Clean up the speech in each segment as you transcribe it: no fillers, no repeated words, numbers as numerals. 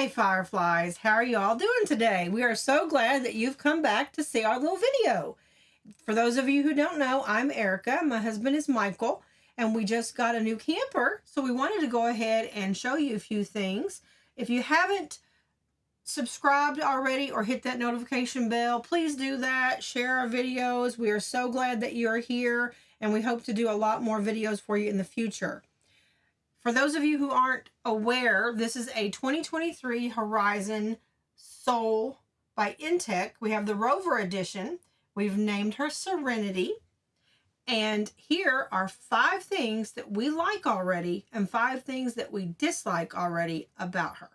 Hey Fireflies, how are you all doing today? We are so glad that you've come back to see our little video. For those of you who don't know, I'm Erica, my husband is Michael, and we just got a new camper, so we wanted to go ahead and show you a few things. If you haven't subscribed already or hit that notification bell, please do that. Share our videos. We are so glad that you are here, and we hope to do a lot more videos for you in the future. For those of you who aren't aware, this is a 2023 Horizon Soul by Intech. We have the Rover Edition. We've named her Serenity. And here are 5 things that we like already and 5 things that we dislike already about her.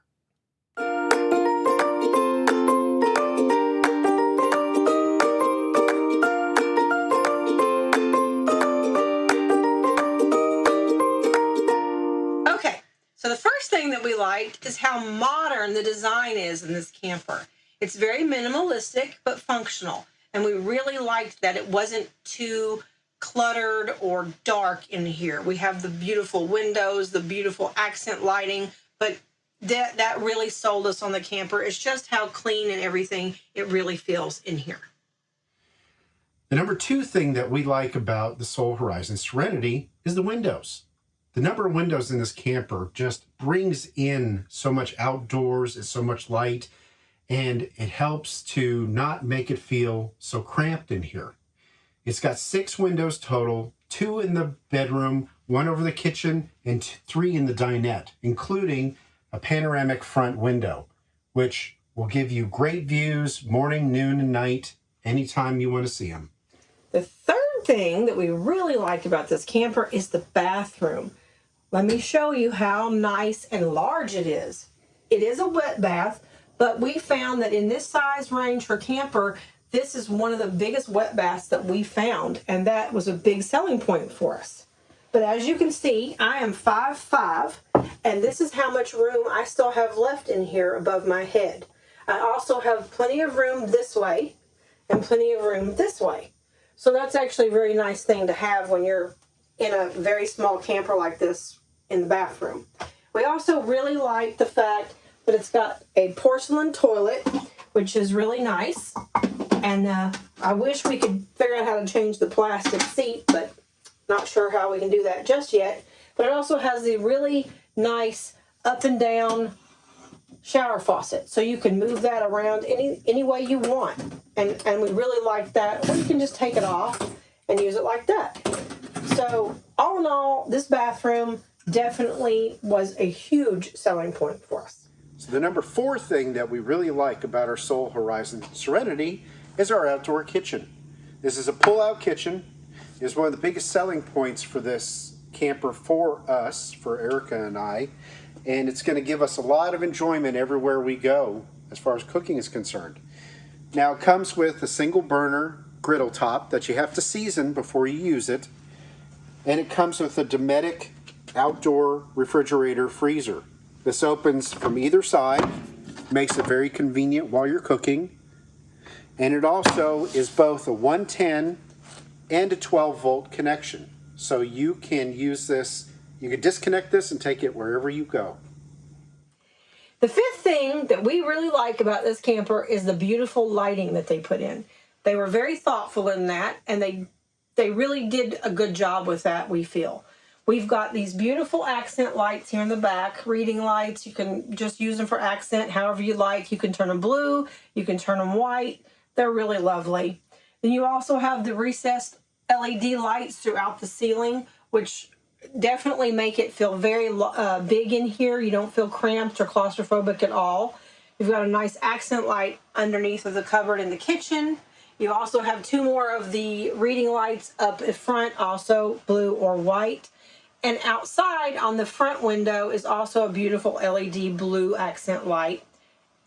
So the first thing that we liked is how modern the design is in this camper. It's very minimalistic but functional, and we really liked that it wasn't too cluttered or dark in here. We have the beautiful windows, the beautiful accent lighting, but that really sold us on the camper. It's just how clean and everything it really feels in here. The number 2 thing that we like about the Soul Horizon Serenity is the windows. The number of windows in this camper just brings in so much outdoors and so much light, and it helps to not make it feel so cramped in here. It's got 6 windows total, 2 in the bedroom, 1 over the kitchen, and 3 in the dinette, including a panoramic front window, which will give you great views morning, noon, and night, anytime you want to see them. The third thing that we really like about this camper is the bathroom. Let me show you how nice and large it is. It is a wet bath, but we found that in this size range for camper, this is one of the biggest wet baths that we found, and that was a big selling point for us. But as you can see, I am 5'5", and this is how much room I still have left in here above my head. I also have plenty of room this way and plenty of room this way. So that's actually a very nice thing to have when you're in a very small camper like this in the bathroom. We also really like the fact that it's got a porcelain toilet, which is really nice. And I wish we could figure out how to change the plastic seat, but not sure how we can do that just yet. But it also has the really nice up and down shower faucet, so you can move that around any way you want. And we really like that. Or you can just take it off and use it like that. So all in all, this bathroom definitely was a huge selling point for us. So the number 4 thing that we really like about our Soul Horizon Serenity is our outdoor kitchen. This is a pull-out kitchen. It's one of the biggest selling points for this camper for us, for Erica and I, and it's going to give us a lot of enjoyment everywhere we go as far as cooking is concerned. Now it comes with a single burner griddle top that you have to season before you use it, and it comes with a Dometic outdoor refrigerator freezer. This opens from either side, makes it very convenient while you're cooking, and it also is both a 110 and a 12 volt connection. So you can use this, you can disconnect this and take it wherever you go. The 5th thing that we really like about this camper is the beautiful lighting that they put in. They were very thoughtful in that, and they really did a good job with that, we feel. We've got these beautiful accent lights here in the back, reading lights. You can just use them for accent however you like. You can turn them blue, you can turn them white. They're really lovely. Then you also have the recessed LED lights throughout the ceiling, which definitely make it feel very big in here. You don't feel cramped or claustrophobic at all. You've got a nice accent light underneath of the cupboard in the kitchen. You also have 2 more of the reading lights up in front, also blue or white. And outside on the front window is also a beautiful LED blue accent light.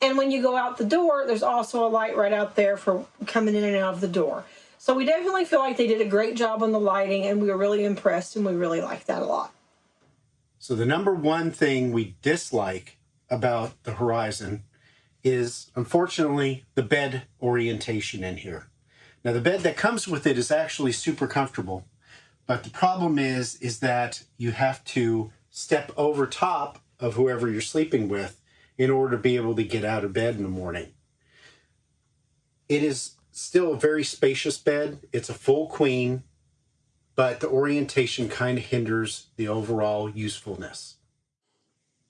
And when you go out the door, there's also a light right out there for coming in and out of the door. So we definitely feel like they did a great job on the lighting, and we were really impressed, and we really like that a lot. So the number 1 thing we dislike about the Horizon is, unfortunately, the bed orientation in here. Now, the bed that comes with it is actually super comfortable, but the problem is that you have to step over top of whoever you're sleeping with in order to be able to get out of bed in the morning. It is still a very spacious bed. It's a full queen, but the orientation kind of hinders the overall usefulness.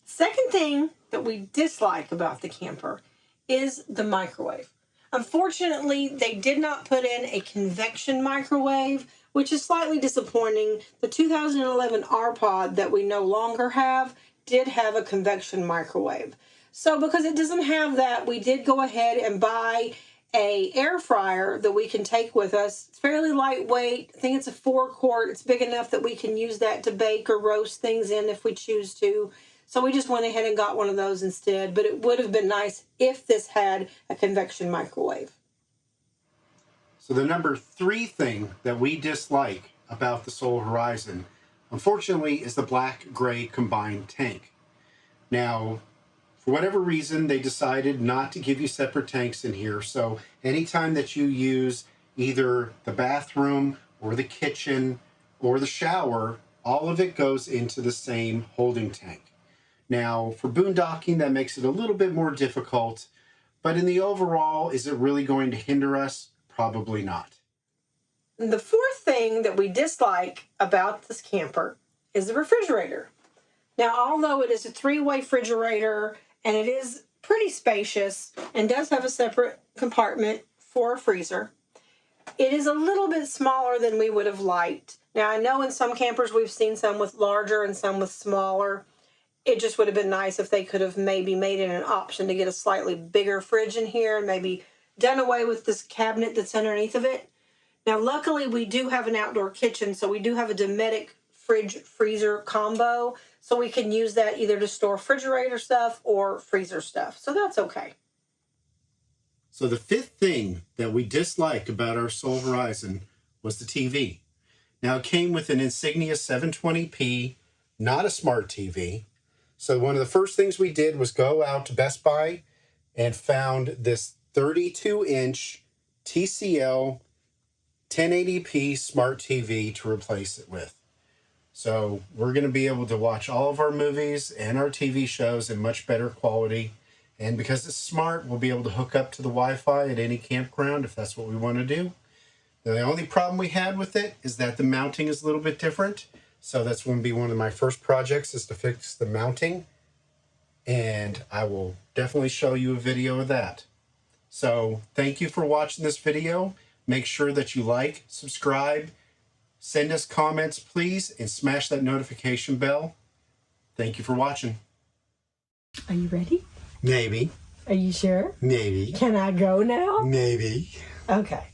Second thing that we dislike about the camper is the microwave. Unfortunately, they did not put in a convection microwave, which is slightly disappointing. The 2011 R-Pod that we no longer have did have a convection microwave. So because it doesn't have that, we did go ahead and buy a air fryer that we can take with us. It's fairly lightweight. I think it's a 4-quart. It's big enough that we can use that to bake or roast things in if we choose to. So we just went ahead and got one of those instead, but it would have been nice if this had a convection microwave. So the number 3 thing that we dislike about the Solar Horizon, unfortunately, is the black-gray combined tank. Now, for whatever reason, they decided not to give you separate tanks in here. So anytime that you use either the bathroom or the kitchen or the shower, all of it goes into the same holding tank. Now, for boondocking, that makes it a little bit more difficult. But in the overall, is it really going to hinder us? Probably not. The fourth thing that we dislike about this camper is the refrigerator. Now, although it is a 3-way refrigerator, and it is pretty spacious and does have a separate compartment for a freezer, it is a little bit smaller than we would have liked. Now, I know in some campers we've seen some with larger and some with smaller. It just would have been nice if they could have maybe made it an option to get a slightly bigger fridge in here and maybe done away with this cabinet that's underneath of it. Now, luckily, we do have an outdoor kitchen, so we do have a Dometic fridge-freezer combo, so we can use that either to store refrigerator stuff or freezer stuff. So that's okay. So the 5th thing that we disliked about our Solar Horizon was the TV. Now, it came with an Insignia 720p, not a smart TV. So one of the first things we did was go out to Best Buy and found this 32-inch TCL 1080p smart TV to replace it with. So we're going to be able to watch all of our movies and our TV shows in much better quality. And because it's smart, we'll be able to hook up to the Wi-Fi at any campground if that's what we want to do. The only problem we had with it is that the mounting is a little bit different. So that's going to be one of my first projects, is to fix the mounting. And I will definitely show you a video of that. So thank you for watching this video. Make sure that you like, subscribe, send us comments, please, and smash that notification bell. Thank you for watching. Are you ready? Maybe. Are you sure? Maybe. Can I go now? Maybe. Okay.